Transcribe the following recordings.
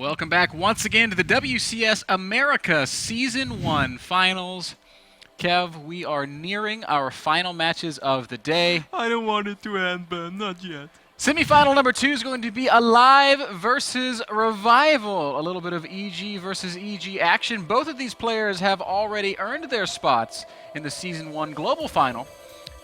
Welcome back once again to the WCS America Season 1 Finals. Kev, we are nearing our final matches of the day. I don't want it to end, Ben, not yet. Semifinal number 2 is going to be Alive versus Revival. A little bit of EG versus EG action. Both of these players have already earned their spots in the Season 1 Global Final,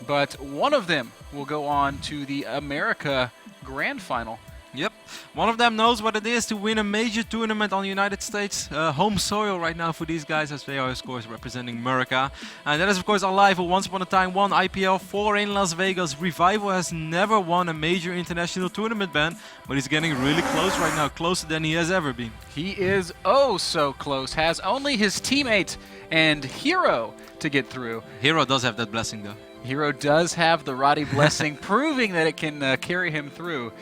but one of them will go on to the America Grand Final. Yep, one of them knows what it is to win a major tournament on the United States home soil right now for these guys, as they are, of course, representing America. And that is, of course, Alive, who once upon a time won IPL 4 in Las Vegas. Revival has never won a major international tournament, Ben, but he's getting really close right now, closer than he has ever been. He is oh so close, has only his teammate and Hero to get through. Hero does have that blessing, though. Hero does have the Roddy blessing, proving that it can carry him through.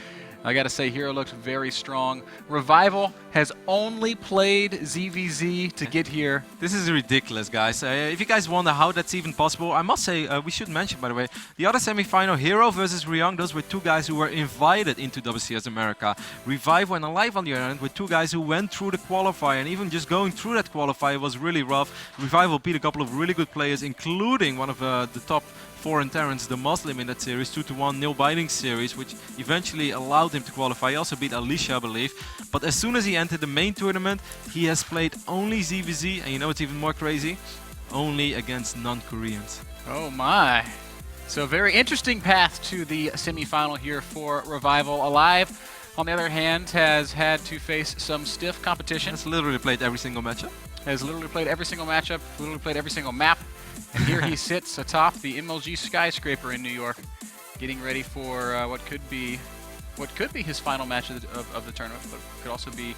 I gotta say, Hero looks very strong. Revival has only played ZVZ to get here. This is ridiculous, guys. If you guys wonder how that's even possible, I must say, we should mention, by the way, the other semi-final, Hero versus Ryung, those were two guys who were invited into WCS America. Revival and Alive, on the other hand, were two guys who went through the qualifier, and even just going through that qualifier was really rough. Revival beat a couple of really good players, including one of the top foreign Terrence, the Muslim, in that series, 2-1 nil-biting series, which eventually allowed him to qualify. He also beat Alicia, I believe. But as soon as he entered the main tournament, he has played only ZVZ, and you know what's even more crazy? Only against non-Koreans. Oh my. So very interesting path to the semi-final here for Revival. Alive, on the other hand, has had to face some stiff competition. Has literally played every single matchup. Has literally played every single matchup, literally played every single map. And here he sits atop the MLG skyscraper in New York, getting ready for what could be his final match of the tournament, but could also be.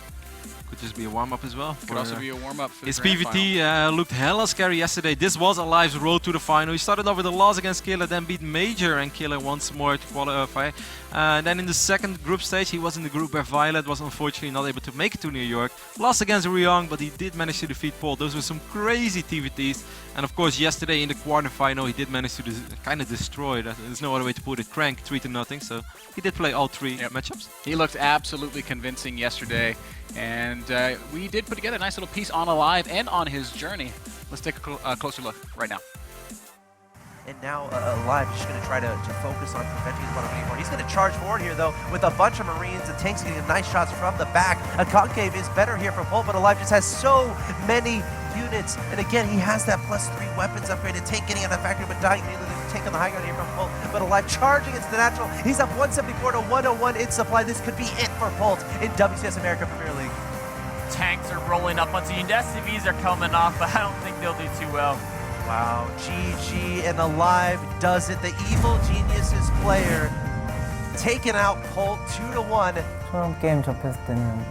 Could just be a warm-up as well. Could also be a warm-up for his the grand PVT looked hella scary yesterday. This was Alive's road to the final. He started off with a loss against Killer, then beat Major and Killer once more to qualify. Then in the second group stage, he was in the group where Violet was unfortunately not able to make it to New York. Lost against Ryung, but he did manage to defeat Paul. Those were some crazy TVTs. And of course, yesterday in the quarterfinal, he did manage to kind of destroy that. There's no other way to put it. Crank 3-0. So he did play all three matchups. He looked absolutely convincing yesterday. And we did put together a nice little piece on Alive and on his journey. Let's take a closer look right now. And now Alive is just going to try to focus on preventing his bottom anymore. He's going to charge forward here, though, with a bunch of Marines. The tank's getting nice shots from the back. A concave is better here for Pult, but Alive just has so many units. And again, he has that +3 weapons upgraded. Tank getting out of the factory, but dying immediately. The tank on the high ground here from Pult. But Alive charging into the natural. He's up 174 to 101 in supply. This could be it for Pult in WCS America Premier League. Tanks are rolling up onto you. SCVs are coming off, but I don't think they'll do too well. Wow, GG, and Alive does it. The Evil Geniuses player taking out Pult 2-1. 처음 게임 접했을 때는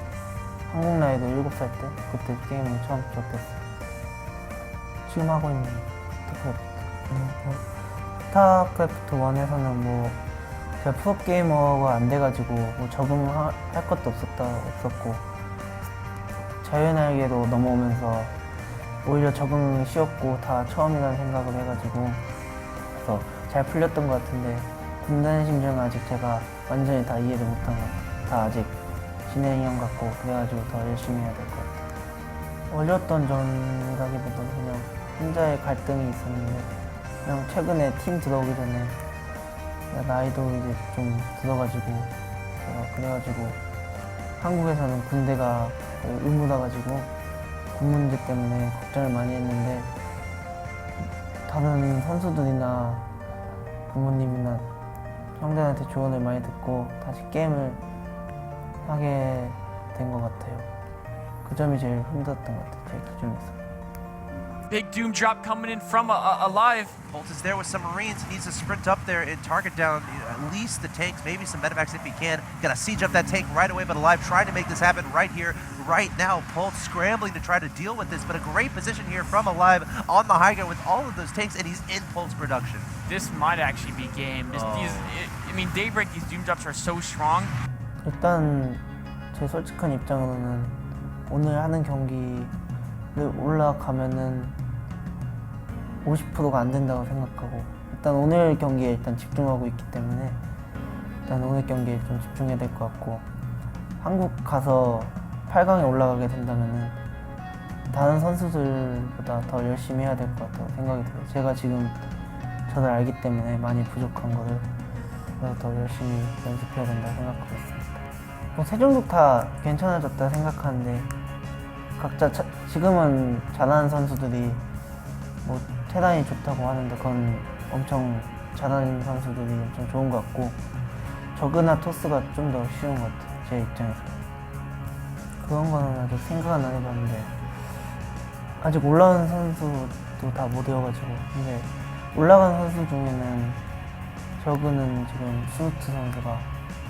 한국 나이도 7살 때 그때 게임을 처음 접했어요. 지금 하고 있는 스타크래프트 1에서는 뭐 제가 프로게이머가 안 돼가지고 뭐 적응할 것도 없었고 자유날개로 넘어오면서 오히려 적응이 쉬웠고 다 처음이라는 생각을 해가지고 그래서 잘 풀렸던 것 같은데 군단 심정은 아직 제가 완전히 다 이해를 못한 것 같아요. 다 아직 진행형 같고 그래가지고 더 열심히 해야 될 것 같아요. 어려웠던 점이라기보다는 그냥 혼자의 갈등이 있었는데 그냥 최근에 팀 들어오기 전에 나이도 이제 좀 들어가지고 그래가지고 한국에서는 군대가 의무라 가지고 군 문제 때문에 걱정을 많이 했는데 다른 선수들이나 부모님이나 형들한테 조언을 많이 듣고 다시 게임을 하게 된 것 같아요. 그 점이 제일 힘들었던 것 같아요, 제 기준에서. Big Doom drop coming in from Alive. Pult is there with some Marines. He needs to sprint up there and target down at least the tanks, maybe some medevacs if he can. Got to siege up that tank right away, but Alive trying to make this happen right here, right now. Pult scrambling to try to deal with this, but a great position here from Alive on the high ground with all of those tanks, and he's in Pult's production. This might actually be game. I mean, Daybreak, these Doom drops are so strong. 일단 제 솔직한 입장으로는 오늘 하는 경기를 올라가면은 50%가 안 된다고 생각하고 일단 오늘 경기에 일단 집중하고 있기 때문에 일단 오늘 경기에 좀 집중해야 될 것 같고 한국 가서 8강에 올라가게 된다면은 다른 선수들보다 더 열심히 해야 될 것 같다고 생각이 들어요. 제가 지금 저를 알기 때문에 많이 부족한 거를 그래서 더 열심히 연습해야 된다 생각하고 있습니다. 뭐 세 종족 다 괜찮아졌다 생각하는데 각자 지금은 잘하는 선수들이 뭐 테란이 좋다고 하는데 그건 엄청 잘하는 선수들이 엄청 좋은 것 같고 저그나 토스가 좀 더 쉬운 것 같아요. 제 입장에서. 그런 거는 아직 생각은 안 해봤는데 아직 올라온 선수도 다 못 외워가지고 근데 올라간 선수 중에는 저그는 지금 스누트 선수가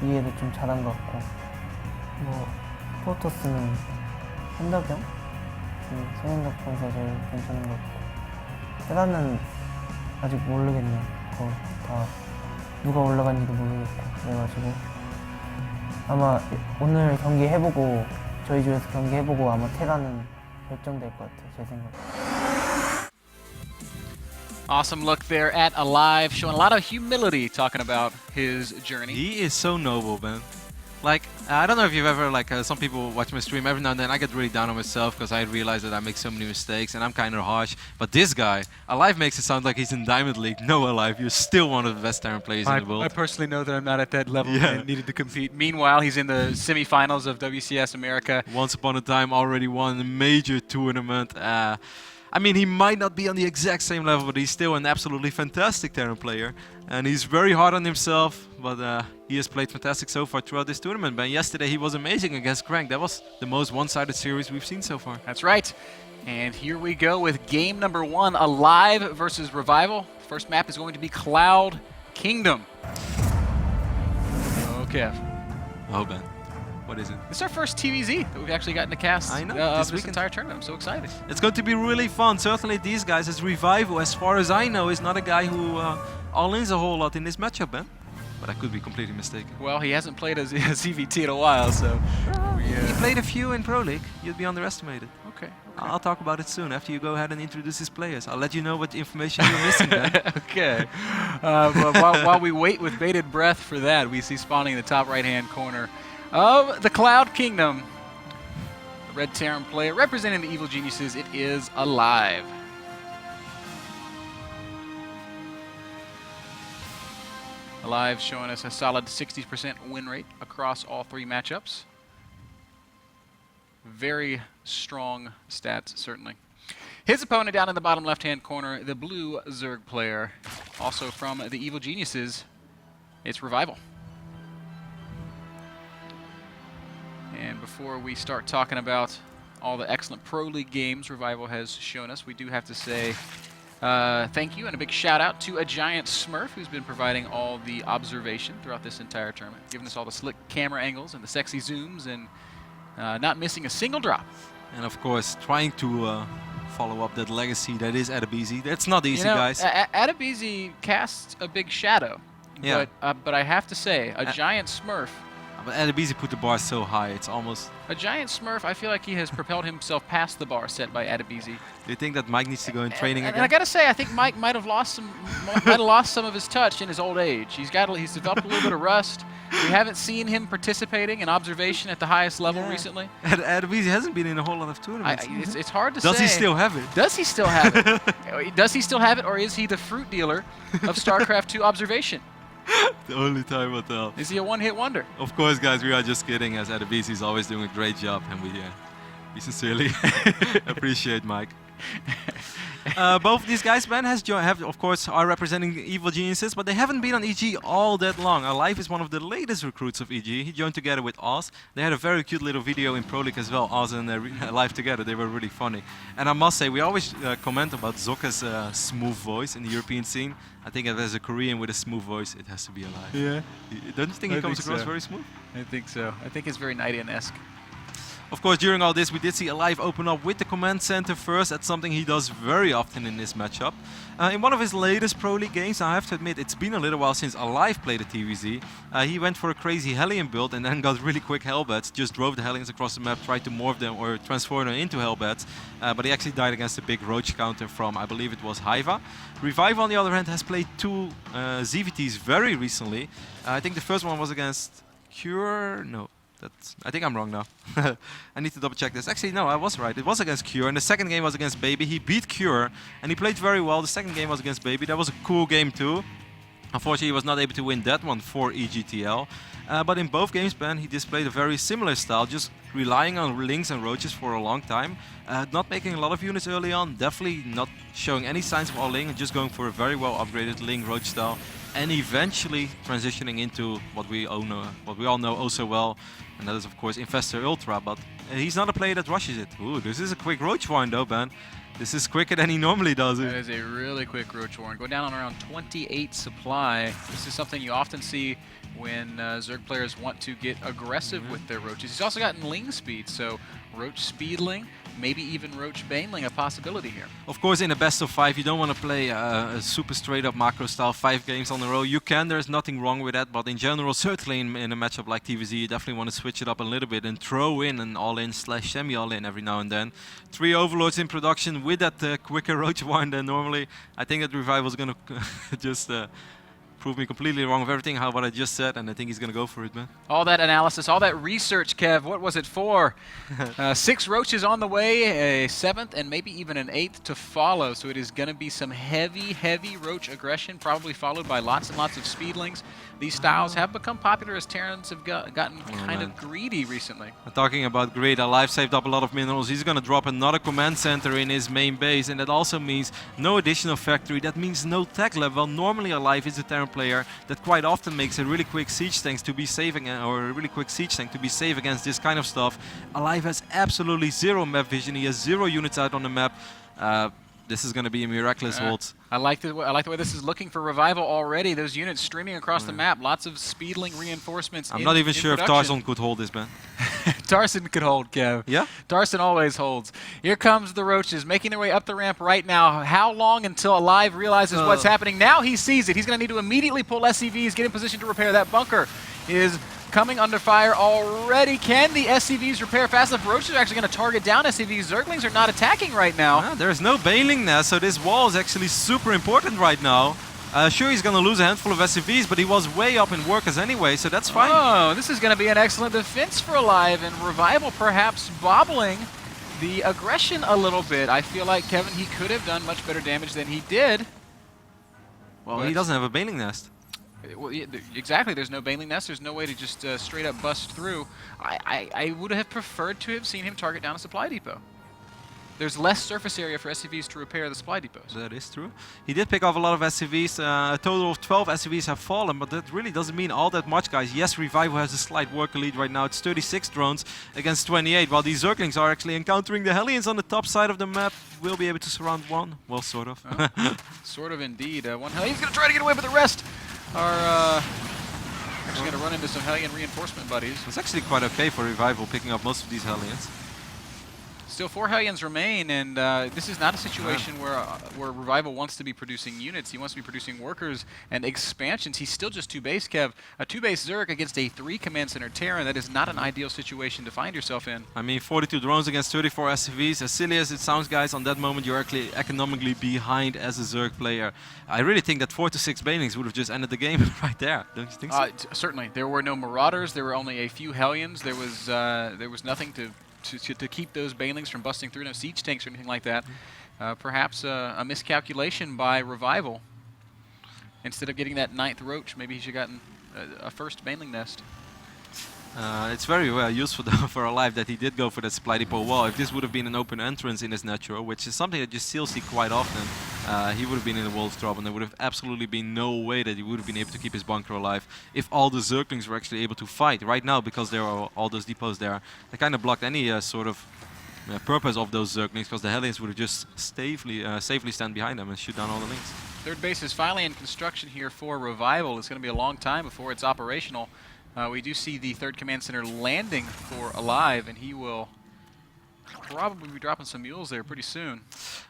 이해를 좀 잘한 것 같고 뭐 프로토스는 현덕영? 송현덕 선수가 제일 괜찮은 것 같고 테란은 아직 모르겠네요. 그거 다 누가 올라간지도 모르겠고 그래가지고 아마 오늘 경기 해보고 저희 집에서 경기 해보고 아마 테란은 결정될 것 같아요. 제 생각에. Awesome look there at Alive, showing a lot of humility, talking about his journey. He is so noble, man. Like, I don't know if you've ever, like, some people watch my stream, every now and then I get really down on myself because I realize that I make so many mistakes and I'm kind of harsh. But this guy, Alive makes it sound like he's in Diamond League. No, Alive, you're still one of the best Terran players in the world. I personally know that I'm not at that level Yeah. and needed to compete. Meanwhile, he's in the semifinals of WCS America. Once upon a time, already won a major tournament. I mean, he might not be on the exact same level, but he's still an absolutely fantastic Terran player. And he's very hard on himself, but he has played fantastic so far throughout this tournament. But yesterday he was amazing against Crank. That was the most one-sided series we've seen so far. That's right. And here we go with game number 1, Alive versus Revival. First map is going to be Cloud Kingdom. Okay. Oh, Ben. What is it? This is our first TVZ that we've actually gotten to cast I know, of this this weekend. entire tournament. I'm so excited. It's going to be really fun. Certainly these guys, as Revival, as far as I know, is not a guy who all-ins a whole lot in this matchup, Ben. But I could be completely mistaken. Well, he hasn't played a CVT in a while, so... He played a few in Pro League. You'd be underestimated. Okay. I'll talk about it soon after you go ahead and introduce his players. I'll let you know what information you're missing, Ben. Okay. But while we wait with bated breath for that, we see spawning in the top right-hand corner of the Cloud Kingdom. The Red Terran player representing the Evil Geniuses, it is Alive. Alive showing us a solid 60% win rate across all 3 matchups. Very strong stats, certainly. His opponent down in the bottom left-hand corner, the blue Zerg player, also from the Evil Geniuses, it's Revival. And before we start talking about all the excellent Pro League games Revival has shown us, we do have to say thank you and a big shout out to a giant Smurf who's been providing all the observation throughout this entire tournament, giving us all the slick camera angles and the sexy zooms and not missing a single drop. And of course, trying to follow up that legacy that is Adebisi. That's not easy, You know, guys. Adebisi casts a big shadow, Yeah. but I have to say, a giant Smurf, But Adebisi put the bar so high, it's almost... a giant Smurf, I feel like he has propelled himself past the bar set by Adebisi. Do you think that Mike needs to go in training And again? I gotta say, I think Mike might have lost some of his touch in his old age. He's developed a little bit of rust. We haven't seen him participating in observation at the highest level recently. Adebisi hasn't been in a whole lot of tournaments. It's hard to say. Does he still have it? Does he still have it? Does he still have it, or is he the fruit dealer of StarCraft 2 observation? The only time will tell. Is he a one-hit wonder? Of course, guys, we are just kidding, as Adebisi is always doing a great job, and we sincerely appreciate Mike. Both of these guys, Ben, of course, are representing Evil Geniuses, but they haven't been on EG all that long. Alive is one of the latest recruits of EG. He joined together with Oz. They had a very cute little video in Pro League as well, Oz and Alive together. They were really funny. And I must say, we always comment about Zokka's smooth voice in the European scene. I think if there's a Korean with a smooth voice, it has to be Alive. Yeah. Don't you think he comes think across so. very smooth? I think so. I think it's very Nidian-esque. Of course, during all this, we did see Alive open up with the command center first. That's something he does very often in this matchup. In one of his latest Pro League games, I have to admit, it's been a little while since Alive played a TVZ. He went for a crazy Hellion build and then got really quick Hellbats. Just drove the Hellions across the map, tried to morph them or transform them into Hellbats. But he actually died against a big Roach counter from, I believe it was Hiva. Revive, on the other hand, has played 2 ZVTs very recently. I think the first one was against Cure, no. I think I'm wrong now. I need to double check this. Actually, no, I was right. It was against Cure, and the second game was against Baby. He beat Cure, and he played very well. The second game was against Baby. That was a cool game too. Unfortunately, he was not able to win that one for EGTL. But in both games, Ben, he displayed a very similar style, just relying on Lings and Roaches for a long time. Not making a lot of units early on, definitely not showing any signs of all-in, and just going for a very well upgraded Ling Roach style. And eventually transitioning into what we all know oh so well, and that is of course Infestor Ultra. But he's not a player that rushes it. Ooh, this is a quick Roach Warren though, Ben. This is quicker than he normally does it. That is a really quick Roach Warren. Go down on around 28 supply. This is something you often see when Zerg players want to get aggressive with their Roaches. He's also gotten Ling speed, so Roach Speedling, maybe even Roach Baneling, a possibility here. Of course, in a best of 5, you don't want to play a super straight up macro style 5 games on a row. You can, there's nothing wrong with that, but in general, certainly in a matchup like TVZ, you definitely want to switch it up a little bit and throw in an all-in / semi all-in every now and then. 3 Overlords in production with that quicker Roach Warren than normally. I think that Revival is going to just prove me completely wrong of everything what I just said, and I think he's going to go for it, man. All that analysis, all that research, Kev, what was it for? 6 Roaches on the way, a 7th and maybe even an 8th to follow, so it is going to be some heavy Roach aggression, probably followed by lots and lots of Speedlings. These styles have become popular as Terrans have gotten kind of greedy recently. Talking about greed, Alive saved up a lot of minerals. He's going to drop another command center in his main base, and that also means no additional factory. That means no tech level. Normally Alive is a Terran player that quite often makes a really quick siege tank to be safe against this kind of stuff. Alive has absolutely zero map vision. He has 0 units out on the map. This is going to be a miraculous hold. I like the way this is looking for Revival already. Those units streaming across the map. Lots of Speedling reinforcements. I'm not even sure if Tarzan could hold this, man. Tarzan could hold, Kev. Yeah? Tarzan always holds. Here comes the Roaches, making their way up the ramp right now. How long until Alive realizes what's happening? Now he sees it. He's going to need to immediately pull SCVs, get in position to repair. That bunker is coming under fire already. Can the SCVs repair fast enough? Roaches are actually going to target down SCVs. Zerglings are not attacking right now. There's no Baneling nest, so this wall is actually super important right now. Sure, he's going to lose a handful of SCVs, but he was way up in workers anyway, so that's fine. Oh, this is going to be an excellent defense for Alive, and Revival perhaps bobbling the aggression a little bit. I feel like, Kevin, he could have done much better damage than he did. Well, he doesn't have a Baneling nest. Well, yeah, exactly. There's no Baneling nest. There's no way to just straight up bust through. I would have preferred to have seen him target down a supply depot. There's less surface area for SCVs to repair the supply depots. That is true. He did pick off a lot of SCVs. A total of 12 SCVs have fallen, but that really doesn't mean all that much, guys. Yes, Revival has a slight worker lead right now. It's 36 drones against 28, while these Zerglings are actually encountering the Hellions on the top side of the map. Will be able to surround one. Well, sort of. Sort of indeed. One Hellion's going to try to get away, but the rest are actually going to run into some Hellion reinforcement buddies. It's actually quite okay for Revival picking up most of these Hellions. Still 4 Hellions remain, and this is not a situation where Revival wants to be producing units. He wants to be producing workers and expansions. He's still just 2 base, Kev. A 2 base Zerg against a 3 command center Terran. That is not an ideal situation to find yourself in. I mean, 42 drones against 34 SCVs. As silly as it sounds, guys, on that moment you're actually economically behind as a Zerg player. I really think that 4 to 6 Banelings would have just ended the game right there. Don't you think so? Certainly. There were no Marauders. There were only a few Hellions. There was nothing to keep those Banelings from busting through, no siege tanks or anything like that. Perhaps a miscalculation by Revival. Instead of getting that 9th Roach, maybe he should have gotten a first Baneling nest. It's very useful though for Alive that he did go for that supply depot wall. If this would have been an open entrance in his natural, which is something that you still see quite often, he would have been in a world of trouble, and there would have absolutely been no way that he would have been able to keep his bunker alive if all the Zerglings were actually able to fight. Right now, because there are all those depots there, they kind of blocked any sort of purpose of those Zerglings, because the Hellions would have just safely stand behind them and shoot down all the links. 3rd base is finally in construction here for Revival. It's going to be a long time before it's operational. We do see the 3rd command center landing for Alive, and he will probably be dropping some mules there pretty soon.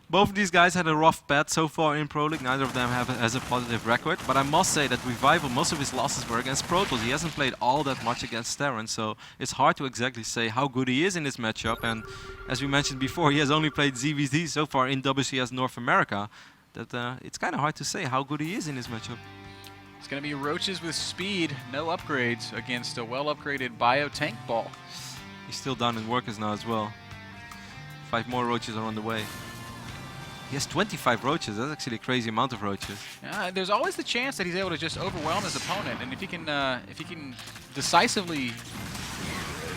Both of these guys had a rough patch so far in Pro League. Neither of them has a positive record, but I must say that Revival, most of his losses were against Protoss. He hasn't played all that much against Terran, so it's hard to exactly say how good he is in this matchup. And as we mentioned before, he has only played ZVZ so far in WCS North America. That it's kind of hard to say how good he is in this matchup. It's going to be Roaches with speed, no upgrades against a well-upgraded Bio Tank Ball. He's still down in workers now as well. 5 more Roaches are on the way. He has 25 Roaches. That's actually a crazy amount of Roaches. There's always the chance that he's able to just overwhelm his opponent, and if he can decisively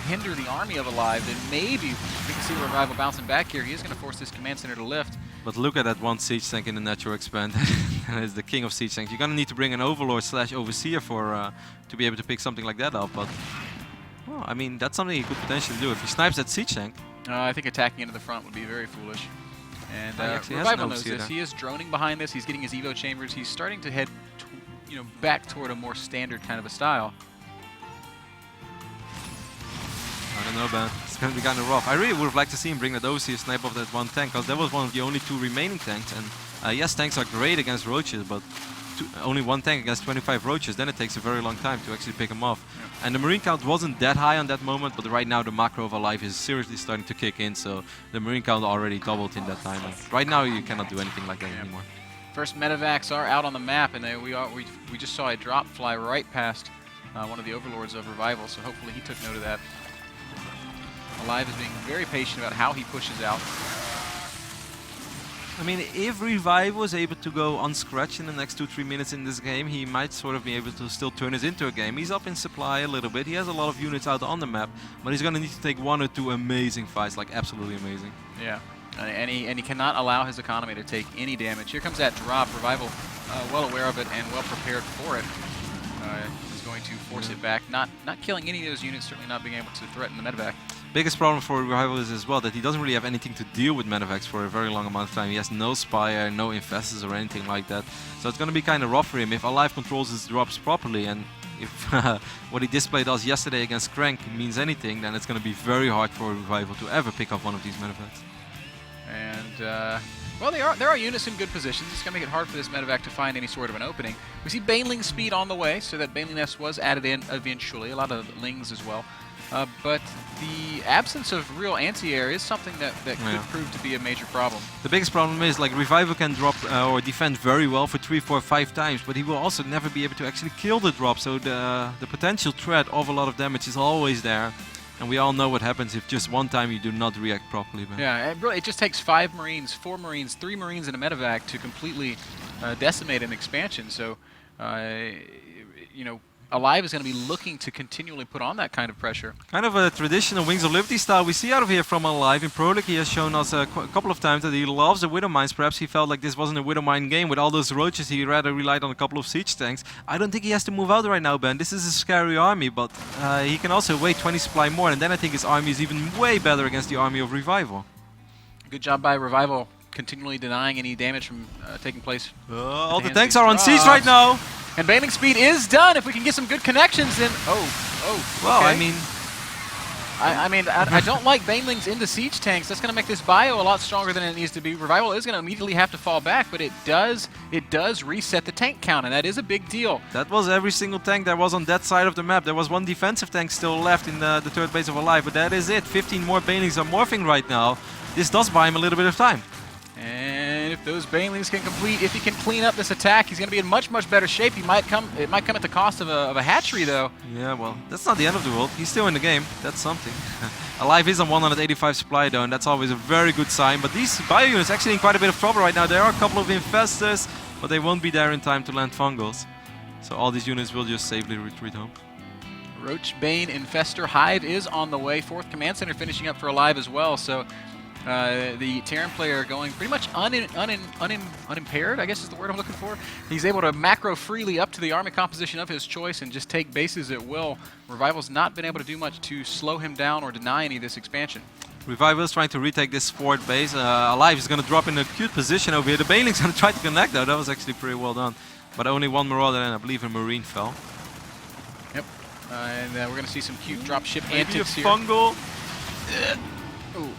hinder the army of Alive, then maybe we can see Revival bouncing back here. He is going to force this command center to lift. But look at that one siege tank in the natural expand. That is the king of siege tanks. You're going to need to bring an overlord / overseer for to be able to pick something like that up. But well, I mean, that's something he could potentially do if he snipes that siege tank. I think attacking into the front would be very foolish. And he Revival knows this. He is droning behind this. He's getting his Evo chambers. He's starting to head, back toward a more standard kind of a style. I don't know, man. It's going to be kind of rough. I really would have liked to see him bring that overseer snipe off that one tank, because that was one of the only 2 remaining tanks. And yes, tanks are great against Roaches, but only one tank against 25 Roaches, then it takes a very long time to actually pick him off. Yeah. And the Marine count wasn't that high on that moment, but right now the macro of Alive is seriously starting to kick in, so the Marine count already doubled in that time. And right now you cannot do anything like that anymore. First medevacs are out on the map, and we just saw a drop fly right past one of the overlords of Revival, so hopefully he took note of that. Alive is being very patient about how he pushes out. I mean, if Revive was able to go unscratched in the next 2-3 minutes in this game, he might sort of be able to still turn this into a game. He's up in supply a little bit. He has a lot of units out on the map, but he's going to need to take 1 or 2 amazing fights, like absolutely amazing. Yeah, and he cannot allow his economy to take any damage. Here comes that drop. Revival, well aware of it and well prepared for it, is going to force it back. Not killing any of those units, certainly not being able to threaten the medevac. Biggest problem for Revival is as well that he doesn't really have anything to deal with medevacs for a very long amount of time. He has no Spire, no Infestors or anything like that. So it's going to be kind of rough for him if Alive controls his drops properly, and if what he displayed us yesterday against Crank means anything, then it's going to be very hard for Revival to ever pick up one of these medevacs. And well, there are units in good positions. It's going to make it hard for this medevac to find any sort of an opening. We see Baneling speed on the way, so that Baneling nest was added in eventually. A lot of Lings as well. But the absence of real anti-air is something that could prove to be a major problem. The biggest problem is, like, Revival can drop or defend very well for 3, 4, 5 times, but he will also never be able to actually kill the drop, so the potential threat of a lot of damage is always there. And we all know what happens if just one time you do not react properly. Man. Yeah, it just takes 5 Marines, 4 Marines, 3 Marines in a medevac to completely decimate an expansion. So, Alive is going to be looking to continually put on that kind of pressure. Kind of a traditional Wings of Liberty style we see out of here from Alive. In Pro League he has shown us a couple of times that he loves the Widow Mines. Perhaps he felt like this wasn't a Widow Mine game. With all those Roaches he rather relied on a couple of siege tanks. I don't think he has to move out right now, Ben. This is a scary army, but he can also wait 20 supply more, and then I think his army is even way better against the army of Revival. Good job by Revival, continually denying any damage from taking place. All the tanks are on siege right now. And Baneling speed is done. If we can get some good connections, then well, okay. I mean, I don't like Banelings into siege tanks. That's going to make this bio a lot stronger than it needs to be. Revival is going to immediately have to fall back, but it does reset the tank count, and that is a big deal. That was every single tank that was on that side of the map. There was 1 defensive tank still left in the third base of Alive, but that is it. 15 more Banelings are morphing right now. This does buy him a little bit of time. And if those Banelings can complete, if he can clean up this attack, he's going to be in much better shape. It might come at the cost of a hatchery, though. Yeah, well, that's not the end of the world. He's still in the game. That's something. Alive is on 185 supply, though, and that's always a very good sign. But these bio units are actually in quite a bit of trouble right now. There are a couple of Infestors, but they won't be there in time to land Fungals. So all these units will just safely retreat home. Roach, Bane, Infestor, Hive is on the way. 4th Command Center finishing up for Alive as well. So the Terran player going pretty much unimpaired, I guess is the word I'm looking for. He's able to macro freely up to the army composition of his choice and just take bases at will. Revival's not been able to do much to slow him down or deny any of this expansion. Revival is trying to retake this 4th base. Alive is going to drop in a cute position over here. The Baneling's going to try to connect, though. That was actually pretty well done. But only 1 Marauder and I believe a Marine fell. Yep. And we're going to see some cute dropship Maybe antics a here. Fungal. Ooh.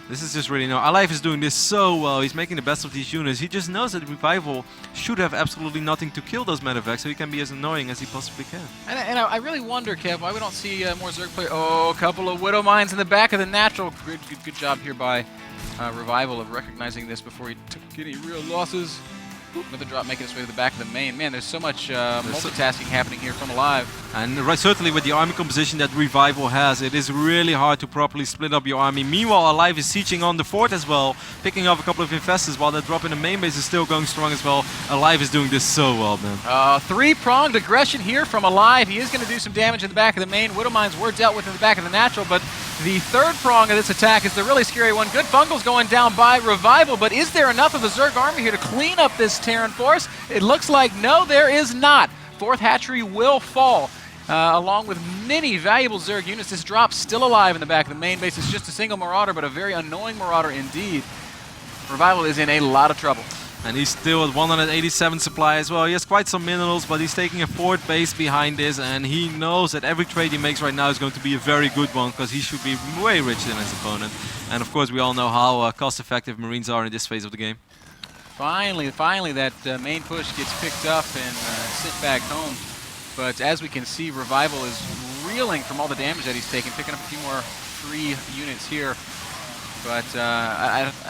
This is just really Alive is doing this so well. He's making the best of these units. He just knows that Revival should have absolutely nothing to kill those medevacs, so he can be as annoying as he possibly can. And I really wonder, Kev, why we don't see more Zerg play. Oh, a couple of Widow Mines in the back of the natural. Good job here by Revival of recognizing this before he took any real losses. Another drop making its way to the back of the main. Man, there's so much multitasking happening here from Alive. And certainly with the army composition that Revival has, it is really hard to properly split up your army. Meanwhile, Alive is sieging on the fort as well, picking up a couple of infestors while that drop in the main base is still going strong as well. Alive is doing this so well, man. Three-pronged aggression here from Alive. He is going to do some damage in the back of the main. Widow Mines were dealt with in the back of the natural, but the third prong of this attack is the really scary one. Good Fungal's going down by Revival, but is there enough of the Zerg army here to clean up this Terran force? It looks like no, there is not. Fourth hatchery will fall, along with many valuable Zerg units. This drop's still alive in the back of the main base. It's just a single Marauder, but a very annoying Marauder indeed. Revival is in a lot of trouble. And he's still at 187 supply as well. He has quite some minerals, but he's taking a fort base behind this, and he knows that every trade he makes right now is going to be a very good one, because he should be way richer than his opponent. And of course, we all know how cost-effective Marines are in this phase of the game. Finally, that main push gets picked up and sent back home. But as we can see, Revival is reeling from all the damage that he's taken, picking up a few more free units here. But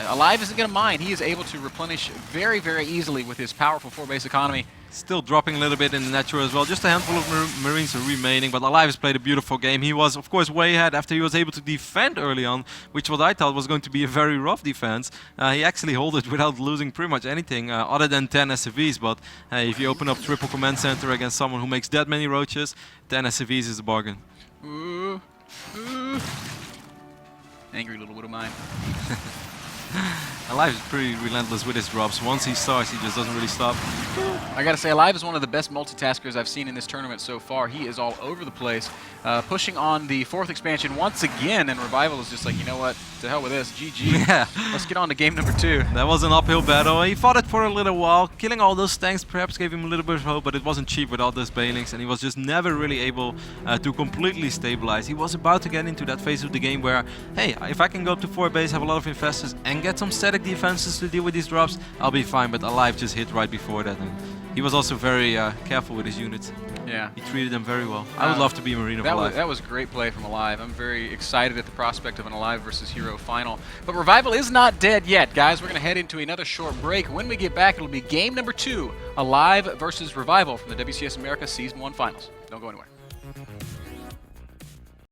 Alive isn't going to mind. He is able to replenish very, very easily with his powerful 4-base economy. Still dropping a little bit in the natural as well. Just a handful of Marines are remaining, but Alive has played a beautiful game. He was, of course, way ahead after he was able to defend early on, which what I thought was going to be a very rough defense. He actually held it without losing pretty much anything other than 10 SCVs, but if you open up triple command center against someone who makes that many roaches, 10 SCVs is a bargain. Ooh. Ooh. Angry little Widow Mine. Alive is pretty relentless with his drops. Once he starts, he just doesn't really stop. I gotta say, Alive is one of the best multitaskers I've seen in this tournament so far. He is all over the place, pushing on the 4th expansion once again, and Revival is just like, you know what, to hell with this, GG. Yeah. Let's get on to game number 2. That was an uphill battle. He fought it for a little while. Killing all those tanks perhaps gave him a little bit of hope, but it wasn't cheap with all those banelings, and he was just never really able to completely stabilize. He was about to get into that phase of the game where, hey, if I can go up to 4 base, have a lot of infestors, and get some static defenses to deal with these drops, I'll be fine. But Alive just hit right before that, and he was also very careful with his units. Yeah. He treated them very well. I would love to be a Marine of Alive. That was great play from Alive. I'm very excited at the prospect of an Alive versus Hero final. But Revival is not dead yet, guys. We're going to head into another short break. When we get back, it'll be game number 2, Alive versus Revival from the WCS America Season 1 Finals. Don't go anywhere.